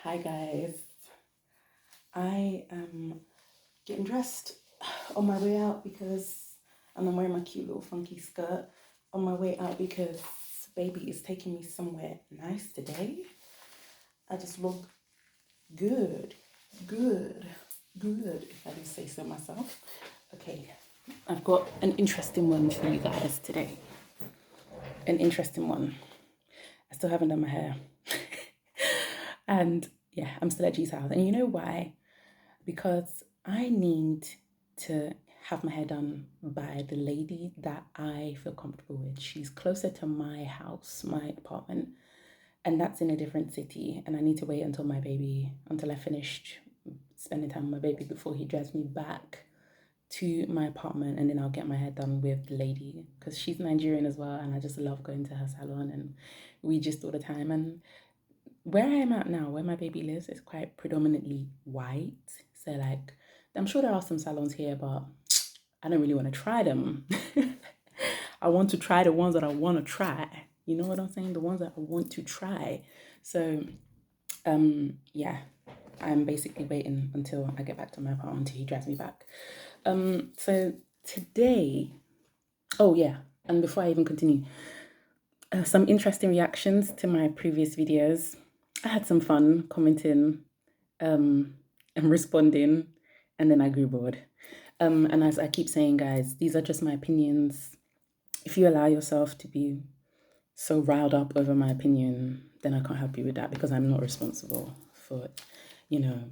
Hi guys, I am getting dressed on my way out because and I'm wearing my cute little funky skirt on my way out because baby is taking me somewhere nice today. I just look good, good, good, if I do say so myself. Okay, I've got an interesting one for you guys today. An interesting one. I still haven't done my hair. And yeah, I'm still at G's house. And you know why? Because I need to have my hair done by the lady that I feel comfortable with. She's closer to my house, my apartment, and that's in a different city. And I need to wait until I finished spending time with my baby before he drives me back to my apartment, and then I'll get my hair done with the lady because she's Nigerian as well, and I just love going to her salon and we just all the time. And where I am at now, where my baby lives, is quite predominantly white. So like, I'm sure there are some salons here, but I don't really want to try them. I want to try the ones that I want to try. You know what I'm saying? The ones that I want to try. So, yeah, I'm basically waiting until I get back to my apartment until he drives me back. So today, oh yeah, and before I even continue, some interesting reactions to my previous videos. I had some fun commenting and responding, and then I grew bored. And as I keep saying, guys, these are just my opinions. If you allow yourself to be so riled up over my opinion, then I can't help you with that because I'm not responsible for, you know,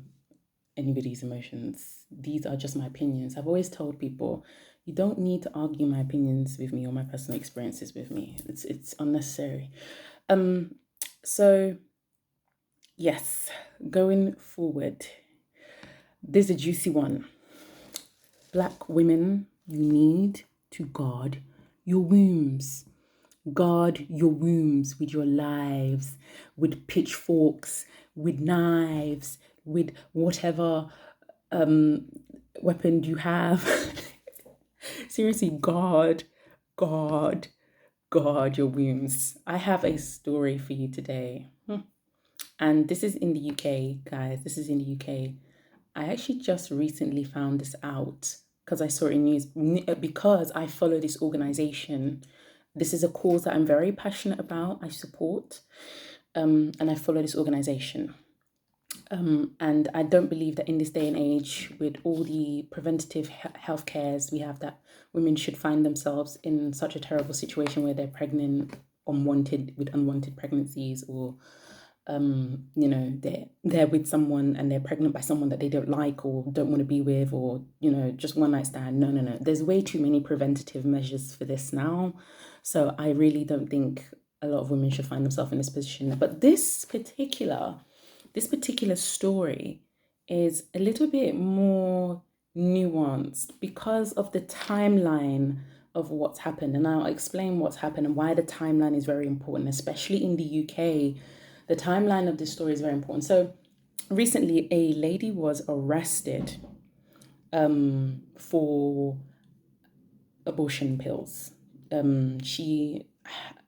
anybody's emotions. These are just my opinions. I've always told people, you don't need to argue my opinions with me or my personal experiences with me. It's unnecessary. So yes, going forward, there's a juicy one. Black women, you need to guard your wombs. Guard your wombs with your lives, with pitchforks, with knives, with whatever weapon you have. Seriously, guard, guard your wombs. I have a story for you today. And this is in the UK, guys. This is in the UK. I actually just recently found this out because I saw it in news because I follow this organization. This is a cause that I'm very passionate about. I support, and I follow this organization. And I don't believe that in this day and age, with all the preventative health cares we have, that women should find themselves in such a terrible situation where they're pregnant, with unwanted pregnancies, or they're with someone and they're pregnant by someone that they don't like or don't want to be with, or just one night stand. No, there's way too many preventative measures for this now. So I really don't think a lot of women should find themselves in this position. But this particular story is a little bit more nuanced because of the timeline of what's happened. And I'll explain what's happened and why the timeline is very important, especially in the UK. The timeline of this story is very important. So recently, a lady was arrested for abortion pills. She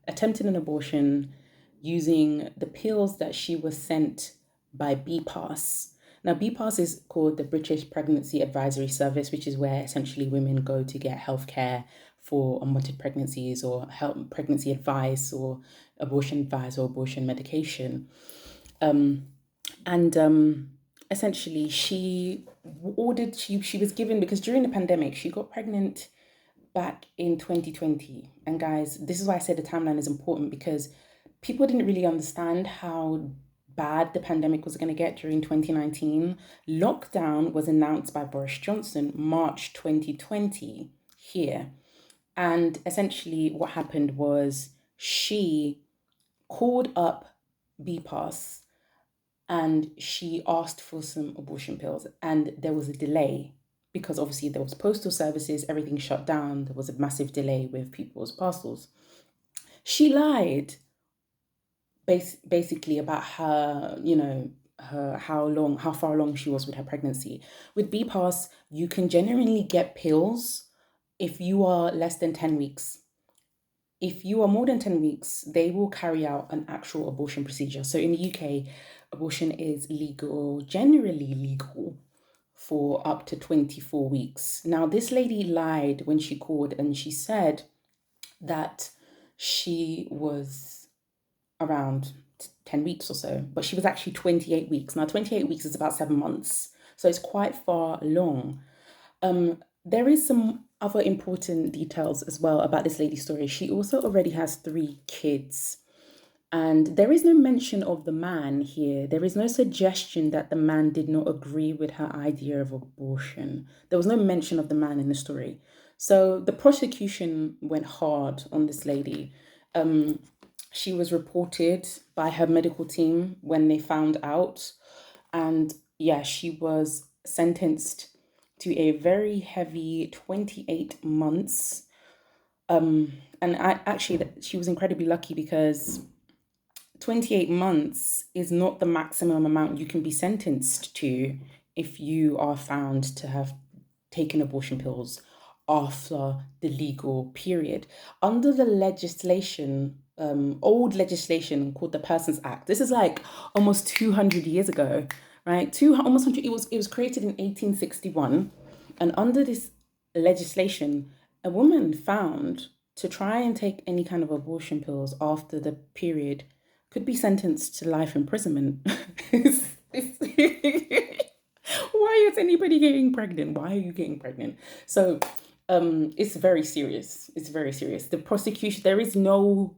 attempted an abortion using the pills that she was sent by BPAS. Now, BPAS is called the British Pregnancy Advisory Service, which is where essentially women go to get healthcare for unwanted pregnancies or help pregnancy advice or abortion advice or abortion medication. And essentially, she was given, because during the pandemic, she got pregnant back in 2020. And guys, this is why I said the timeline is important, because people didn't really understand how bad the pandemic was going to get during 2019. Lockdown was announced by Boris Johnson March 2020 here. And essentially, what happened was she called up BPAS and she asked for some abortion pills, and there was a delay because obviously there was postal services, everything shut down, there was a massive delay with people's parcels. She lied basically about her, how far along she was with her pregnancy. With BPAS, you can genuinely get pills if you are less than 10 weeks. If you are more than 10 weeks, they will carry out an actual abortion procedure. So in the UK, abortion is legal, generally legal, for up to 24 weeks. Now, this lady lied when she called and she said that she was around 10 weeks or so, but she was actually 28 weeks. Now, 28 weeks is about 7 months, so it's quite far along. There is some other important details as well about this lady's story. She also already has 3 kids. And there is no mention of the man here. There is no suggestion that the man did not agree with her idea of abortion. There was no mention of the man in the story. So the prosecution went hard on this lady. She was reported by her medical team when they found out. And yeah, she was sentenced to a very heavy 28 months. And she was incredibly lucky because 28 months is not the maximum amount you can be sentenced to if you are found to have taken abortion pills after the legal period. Under the legislation, old legislation called the Persons Act, this is like almost 200 years ago, right? Almost 100, it was created in 1861. And under this legislation, a woman found to try and take any kind of abortion pills after the period could be sentenced to life imprisonment. Why is anybody getting pregnant? Why are you getting pregnant? So it's very serious. It's very serious. The prosecution, there is no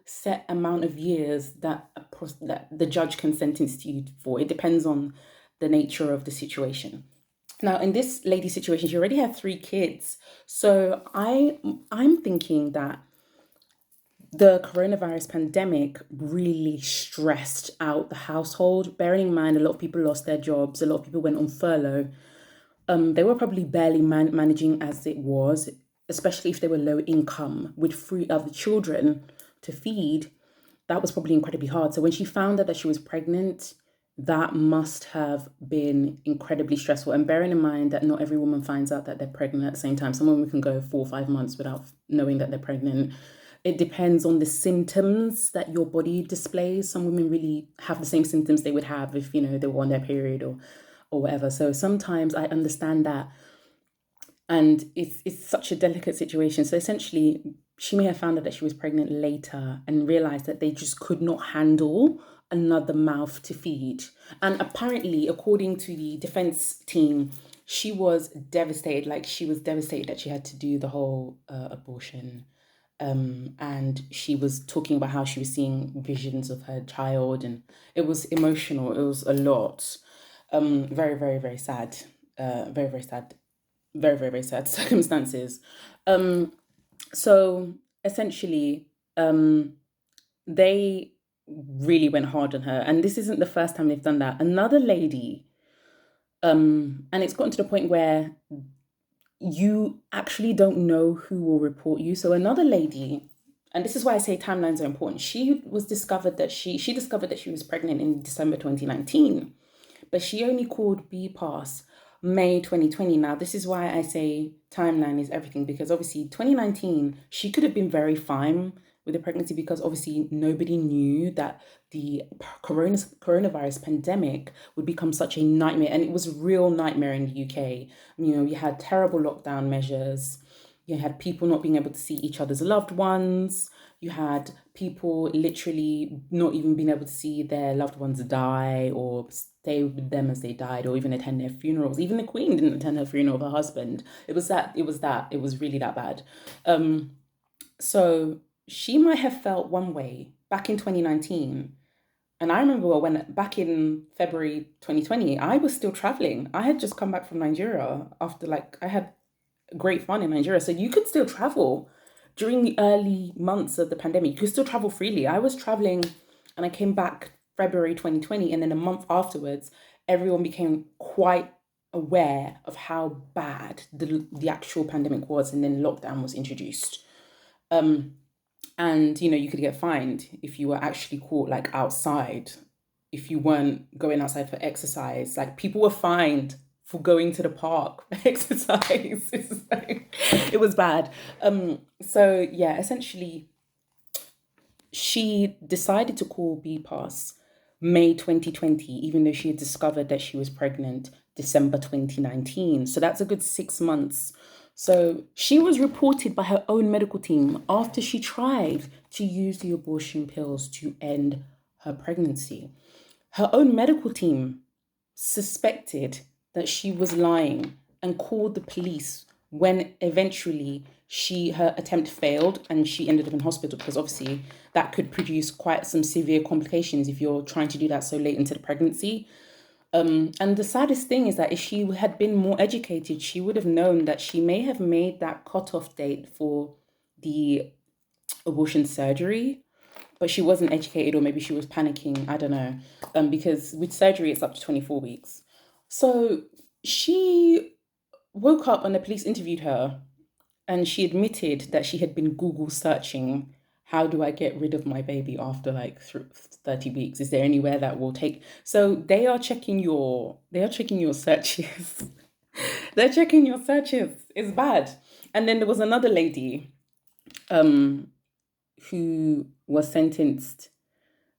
set amount of years that the judge can sentence you for. It depends on the nature of the situation. Now, in this lady's situation, she already had 3 kids. So I'm thinking that the coronavirus pandemic really stressed out the household. Bearing in mind, a lot of people lost their jobs, a lot of people went on furlough. They were probably barely managing as it was, especially if they were low income with 3 other children to feed. That was probably incredibly hard. So when she found out that she was pregnant, that must have been incredibly stressful. And bearing in mind that not every woman finds out that they're pregnant at the same time. Some women can go 4 or 5 months without knowing that they're pregnant. It depends on the symptoms that your body displays. Some women really have the same symptoms they would have if, they were on their period or whatever. So sometimes I understand that. And it's such a delicate situation. So essentially, she may have found out that she was pregnant later and realized that they just could not handle another mouth to feed. And apparently, according to the defense team, she was devastated. Like, she was devastated that she had to do the whole abortion. And she was talking about how she was seeing visions of her child, and it was emotional. It was a lot. Very, very, very sad. Very, very sad. Very, very, very sad circumstances. So essentially, they really went hard on her, and this isn't the first time they've done that. Another lady, and it's gotten to the point where you actually don't know who will report you. So another lady, and this is why I say timelines are important. She discovered that she was pregnant in December 2019, but she only called BPAS May 2020. Now, this is why I say timeline is everything, because obviously 2019, she could have been very fine with the pregnancy because obviously nobody knew that the coronavirus pandemic would become such a nightmare. And it was a real nightmare in the UK. You had terrible lockdown measures. You had people not being able to see each other's loved ones. You had people literally not even being able to see their loved ones die or stay with them as they died or even attend their funerals. Even the Queen didn't attend her funeral of her husband. It was really that bad. So she might have felt one way back in 2019. And I remember when back in February 2020, I was still traveling. I had just come back from Nigeria after I had great fun in Nigeria. So you could still travel during the early months of the pandemic. You could still travel freely. I was traveling and I came back February 2020. And then a month afterwards, everyone became quite aware of how bad the actual pandemic was. And then lockdown was introduced. And you could get fined if you were actually caught outside, if you weren't going outside for exercise. People were fined for going to the park for exercise. It was bad. So yeah, essentially she decided to call BPAS May 2020, even though she had discovered that she was pregnant December 2019. So that's a good 6 months. So she was reported by her own medical team after she tried to use the abortion pills to end her pregnancy. Her own medical team suspected that she was lying and called the police when eventually her attempt failed and she ended up in hospital, because obviously that could produce quite some severe complications if you're trying to do that so late into the pregnancy. And the saddest thing is that if she had been more educated, she would have known that she may have made that cutoff date for the abortion surgery, but she wasn't educated, or maybe she was panicking. I don't know. Because with surgery, it's up to 24 weeks. So she woke up and the police interviewed her, and she admitted that she had been Google searching, how do I get rid of my baby after like 30 weeks? Is there anywhere that will take? So they are checking your searches. They're checking your searches. It's bad. And then there was another lady um who was sentenced.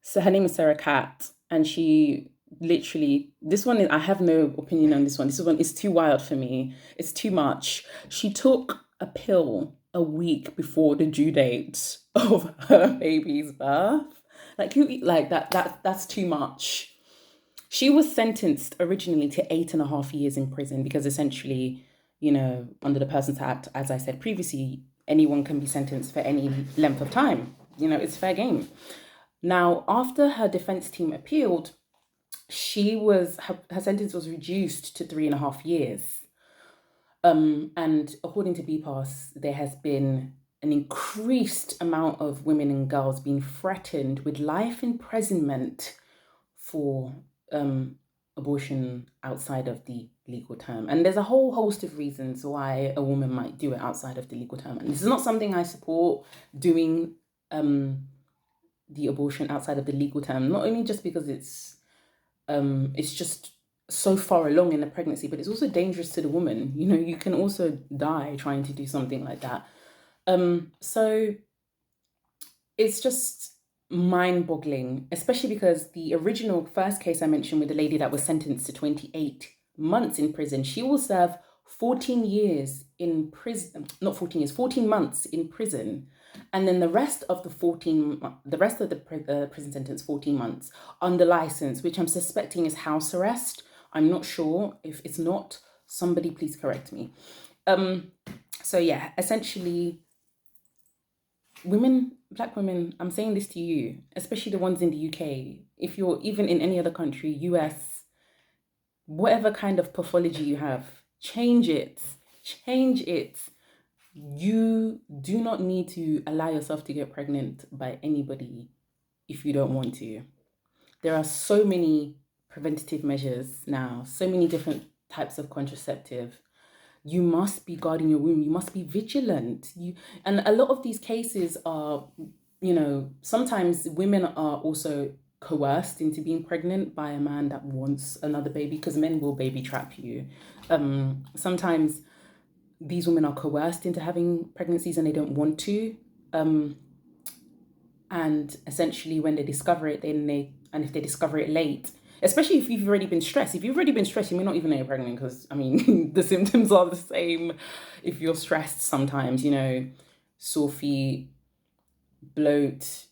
So her name is Sarah Cat, and she literally, this one, I have no opinion on this one. This one is too wild for me. It's too much. She took a pill a week before the due date of her baby's birth. Like, who eat like that? That's too much. She was sentenced originally to 8.5 years in prison because essentially, under the Persons Act, as I said previously, anyone can be sentenced for any length of time. It's fair game. Now, after her defense team appealed, her sentence was reduced to 3.5 years. And according to BPAS, there has been an increased amount of women and girls being threatened with life imprisonment for abortion outside of the legal term. And there's a whole host of reasons why a woman might do it outside of the legal term. And this is not something I support, doing the abortion outside of the legal term, not only just because it's just so far along in the pregnancy, but it's also dangerous to the woman. You can also die trying to do something like that. So it's just mind-boggling, especially because the original first case I mentioned with the lady that was sentenced to 28 months in prison, she will serve 14 years in prison, not 14 years, 14 months in prison. And then the rest of the prison sentence, 14 months, under license, which I'm suspecting is house arrest. I'm not sure. If it's not, somebody please correct me. So yeah, essentially, Black women, I'm saying this to you, especially the ones in the UK, if you're even in any other country, US, whatever kind of pathology you have, change it. You do not need to allow yourself to get pregnant by anybody if you don't want to. There are so many preventative measures now, so many different types of contraceptive. You must be guarding your womb. You must be vigilant. And a lot of these cases are, sometimes women are also coerced into being pregnant by a man that wants another baby, because men will baby trap you. Sometimes these women are coerced into having pregnancies and they don't want to. And essentially when they discover it, and if they discover it late, especially if you've already been stressed. If you've already been stressed, you may not even know you're pregnant, because, the symptoms are the same if you're stressed sometimes, sore feet, bloat,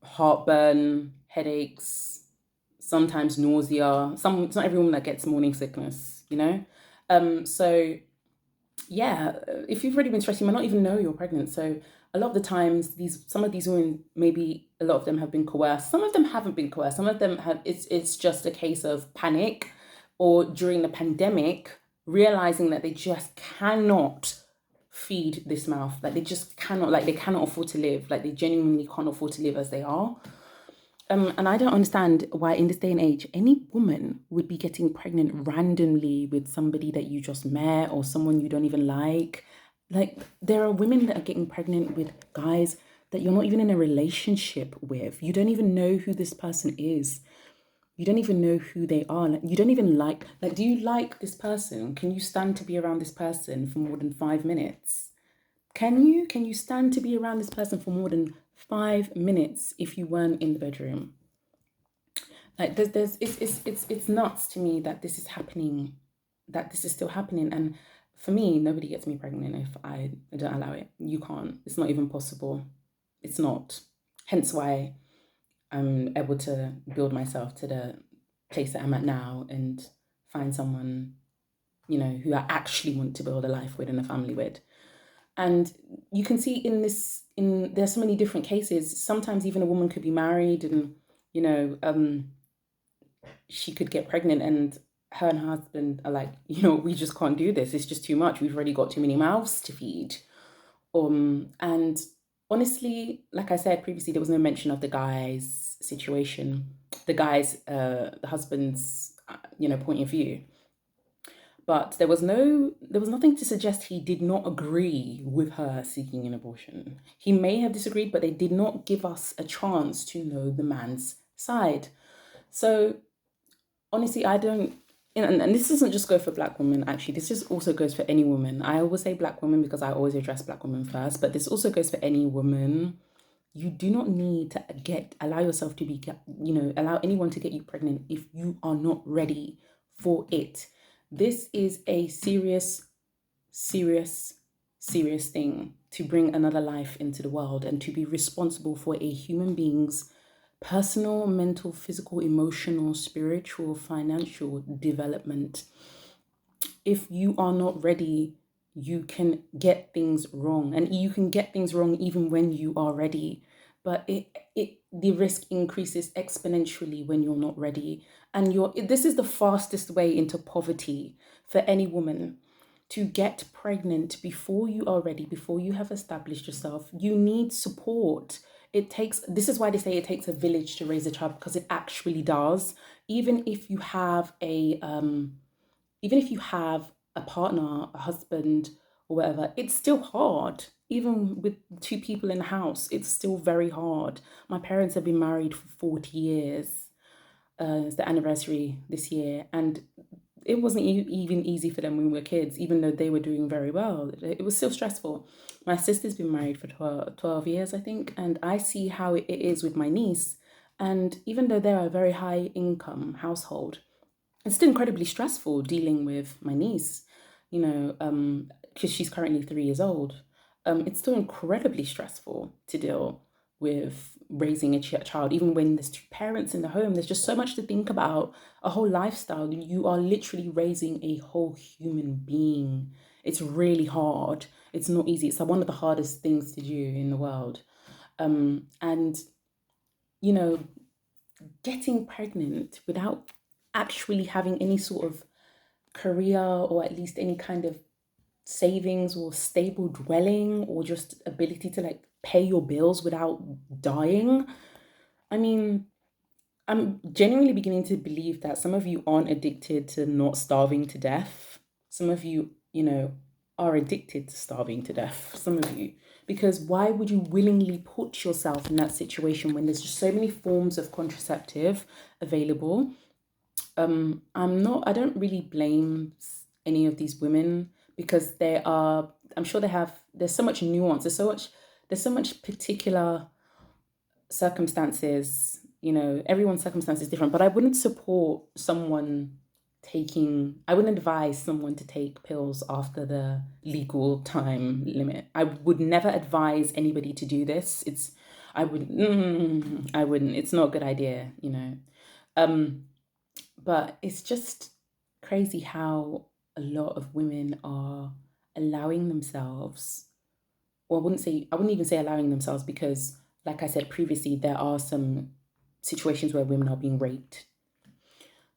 heartburn, headaches, sometimes nausea. It's not every woman that gets morning sickness, So yeah, if you've already been stressed, you might not even know you're pregnant. So a lot of the times, some of these women, maybe a lot of them have been coerced. Some of them haven't been coerced. Some of them have. It's just a case of panic, or during the pandemic, realizing that they just cannot feed this mouth. Like they just cannot. Like they cannot afford to live. Like they genuinely can't afford to live as they are. And I don't understand why in this day and age, any woman would be getting pregnant randomly with somebody that you just met or someone you don't even like. Like, there are women that are getting pregnant with guys that you're not even in a relationship with. You don't even know who this person is. You don't even know who they are. Like, you don't even do you like this person? Can you stand to be around this person for more than 5 minutes? Can you stand to be around this person for more than 5 minutes if you weren't in the bedroom? Like it's nuts to me that this is happening, that this is still happening. And for me, nobody gets me pregnant if I don't allow it. You can't. It's not even possible. It's not. Hence why I'm able to build myself to the place that I'm at now and find someone, who I actually want to build a life with and a family with. And you can see there's so many different cases. Sometimes even a woman could be married and, you know, um, she could get pregnant and her and her husband are like, we just can't do this. It's just too much. We've already got too many mouths to feed. And honestly, like I said previously, there was no mention of the guy's situation, the husband's, point of view. But there was nothing to suggest he did not agree with her seeking an abortion. He may have disagreed, but they did not give us a chance to know the man's side. So honestly, I don't. And this doesn't just go for black women, actually. This just also goes for any woman. I always say black women because I always address black women first, but this also goes for any woman. You do not need to allow yourself to be, allow anyone to get you pregnant if you are not ready for it. This is a serious, serious, serious thing to bring another life into the world and to be responsible for a human being's personal, mental, physical, emotional, spiritual, financial development. If you are not ready, you can get things wrong, and you can get things wrong even when you are ready. But the risk increases exponentially when you're not ready, and this is the fastest way into poverty for any woman. To get pregnant before you are ready, before you have established yourself, you need support. This is why they say it takes a village to raise a child, because it actually does. Even if you have a partner, a husband, or whatever, it's still hard. Even with two people in the house, it's still very hard. My parents have been married for 40 years. It's the anniversary this year. And it wasn't even easy for them when we were kids, even though they were doing very well. It was still stressful. My sister's been married for 12 years, I think. And I see how it is with my niece. And even though they're a very high income household, it's still incredibly stressful dealing with my niece, because she's currently 3 years old. It's still incredibly stressful to deal with raising a child, even when there's two parents in the home. There's just so much to think about, a whole lifestyle. You are literally raising a whole human being. It's really hard. It's not easy. It's one of the hardest things to do in the world. And, you know, getting pregnant without actually having any sort of career or at least any kind of savings or stable dwelling or just ability to like pay your bills without dying. I mean, I'm genuinely beginning to believe that some of you aren't addicted to not starving to death. Some of you, are addicted to starving to death. Some of you. Because why would you willingly put yourself in that situation when there's just so many forms of contraceptive available? I don't really blame any of these women because I'm sure there's so much nuance, there's so much particular circumstances, everyone's circumstance is different, but I wouldn't advise someone to take pills after the legal time limit. I would never advise anybody to do this. I wouldn't, it's not a good idea, Um, but it's just crazy how a lot of women are allowing themselves, or I wouldn't even say allowing themselves because, like I said previously, there are some situations where women are being raped,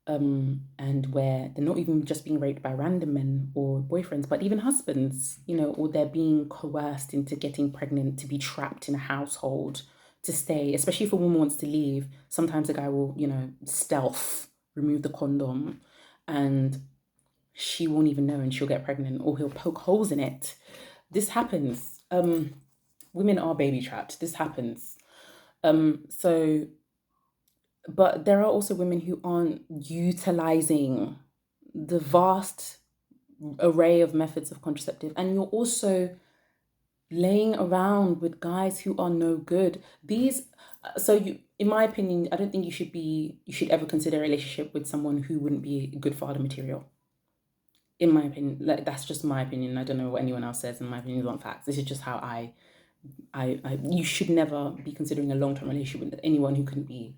and where they're not even just being raped by random men or boyfriends, but even husbands, or they're being coerced into getting pregnant to be trapped in a household to stay, especially if a woman wants to leave. Sometimes a guy will, stealth remove the condom and she won't even know and she'll get pregnant, or he'll poke holes in it. This happens. Women are baby trapped. This happens. So but there are also women who aren't utilizing the vast array of methods of contraceptive, and you're also laying around with guys who are no good. These, so in my opinion, I don't think you should ever consider a relationship with someone who wouldn't be a good father material. In my opinion, like that's just my opinion. I don't know what anyone else says. In my opinion, is not facts. This is just how you should never be considering a long term relationship with anyone who couldn't be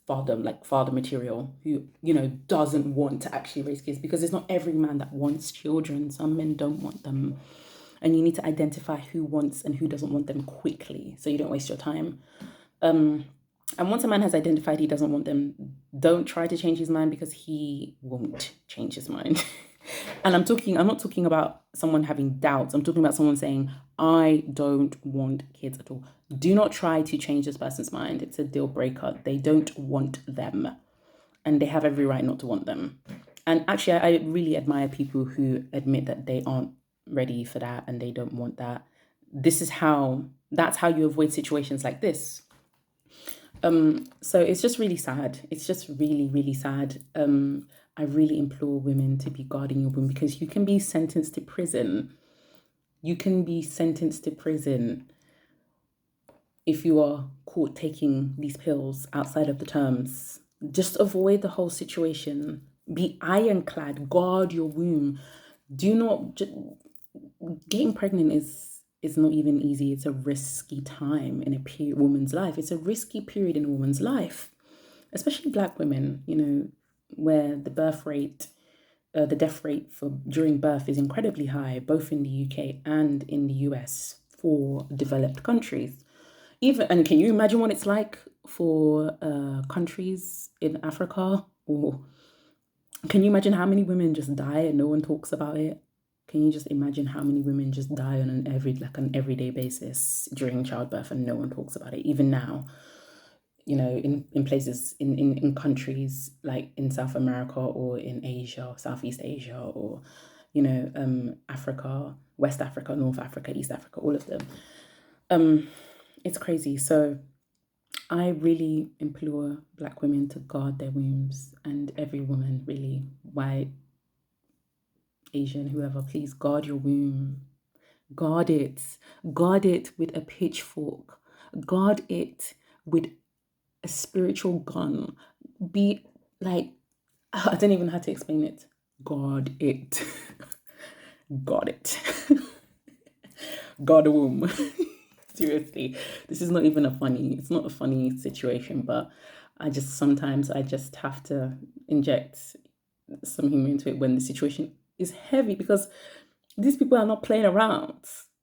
father material, who doesn't want to actually raise kids, because it's not every man that wants children. Some men don't want them, and you need to identify who wants and who doesn't want them quickly, so you don't waste your time. And once a man has identified he doesn't want them, don't try to change his mind, because he won't change his mind. And I'm not talking about someone having doubts. I'm talking about someone saying, I don't want kids at all. Do not try to change this person's mind. It's a deal breaker. They don't want them. And they have every right not to want them. And actually, I really admire people who admit that they aren't ready for that and they don't want that. That's how you avoid situations like this. So it's just really sad. It's just really, really sad. I really implore women to be guarding your womb, because you can be sentenced to prison. You can be sentenced to prison if you are caught taking these pills outside of the terms. Just avoid the whole situation. Be ironclad. Guard your womb. Do not. Getting pregnant is not even easy. It's a risky time in a woman's life. It's a risky period in a woman's life, especially Black women. Where the birth rate, the death rate during birth is incredibly high, both in the UK and in the US for developed countries. And can you imagine what it's like for countries in Africa? Or can you imagine how many women just die and no one talks about it? Can you just imagine how many women just die on an everyday basis during childbirth and no one talks about it? Even now, in places, in countries like in South America or in Asia, Southeast Asia, or, Africa, West Africa, North Africa, East Africa, all of them. It's crazy. So I really implore Black women to guard their wombs, and every woman, really, white, Asian, whoever, please guard your womb. Guard it. Guard it with a pitchfork. Guard it with a spiritual gun. Be like, I don't even know how to explain it. Guard it. Guard it. Guard the womb. Seriously, this is not even it's not a funny situation, but sometimes I just have to inject some humor into it when the situation is heavy, because these people are not playing around.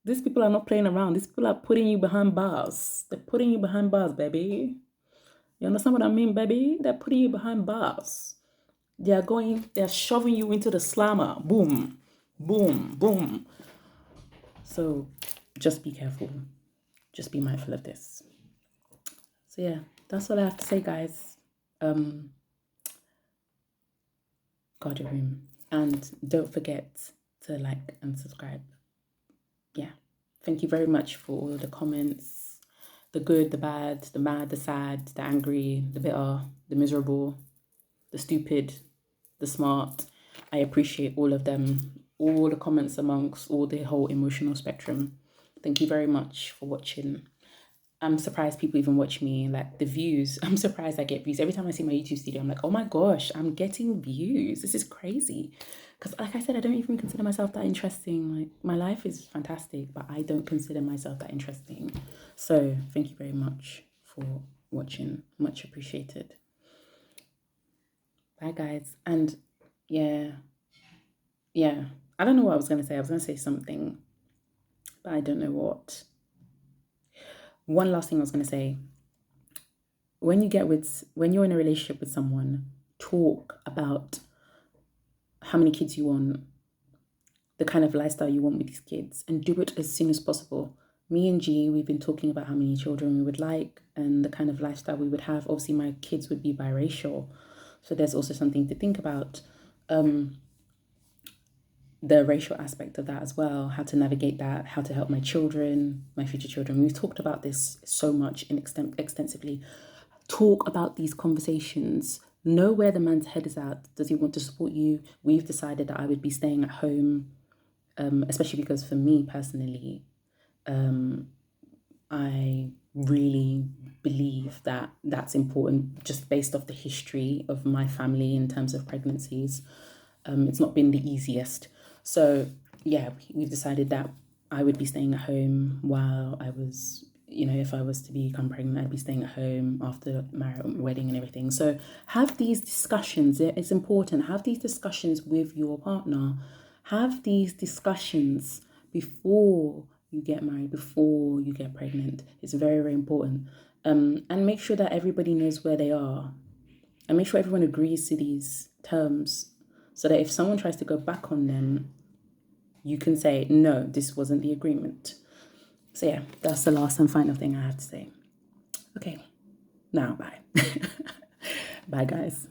These people are not playing around. These people are putting you behind bars. They're putting you behind bars, baby. You understand what I mean, baby? They're putting you behind bars. They're shoving you into the slammer. Boom, boom, boom. So just be careful. Just be mindful of this. So yeah, that's all I have to say, guys. Guard your room. And don't forget to like and subscribe. Yeah. Thank you very much for all the comments. The good, the bad, the mad, the sad, the angry, the bitter, the miserable, the stupid, the smart. I appreciate all of them. All the comments amongst all the whole emotional spectrum. Thank you very much for watching. I'm surprised people even watch me, like the views. I'm surprised I get views. Every time I see my YouTube studio, I'm like, oh my gosh, I'm getting views. This is crazy. Because like I said, I don't even consider myself that interesting. Like my life is fantastic, but I don't consider myself that interesting. So thank you very much for watching. Much appreciated. Bye guys. And yeah. I don't know what I was going to say. I was going to say something, but I don't know what. One last thing I was going to say. When you're in a relationship with someone, talk about how many kids you want, the kind of lifestyle you want with these kids, and do it as soon as possible. Me and G, we've been talking about how many children we would like and the kind of lifestyle we would have. Obviously, my kids would be biracial, so there's also something to think about. The racial aspect of that as well, how to navigate that, how to help my children, my future children. We've talked about this so much and extensively. Talk about these conversations. Know where the man's head is at. Does he want to support you? We've decided that I would be staying at home, especially because for me personally, I really believe that that's important just based off the history of my family in terms of pregnancies. It's not been the easiest. So, yeah, we've decided that I would be staying at home while I was, if I was to become pregnant, I'd be staying at home after marriage, wedding, and everything. So, have these discussions. It's important. Have these discussions with your partner. Have these discussions before you get married, before you get pregnant. It's very, very important. And make sure that everybody knows where they are, and make sure everyone agrees to these terms, so that if someone tries to go back on them, you can say, no, this wasn't the agreement. So, yeah, that's the last and final thing I have to say. Okay, now bye. Bye, guys.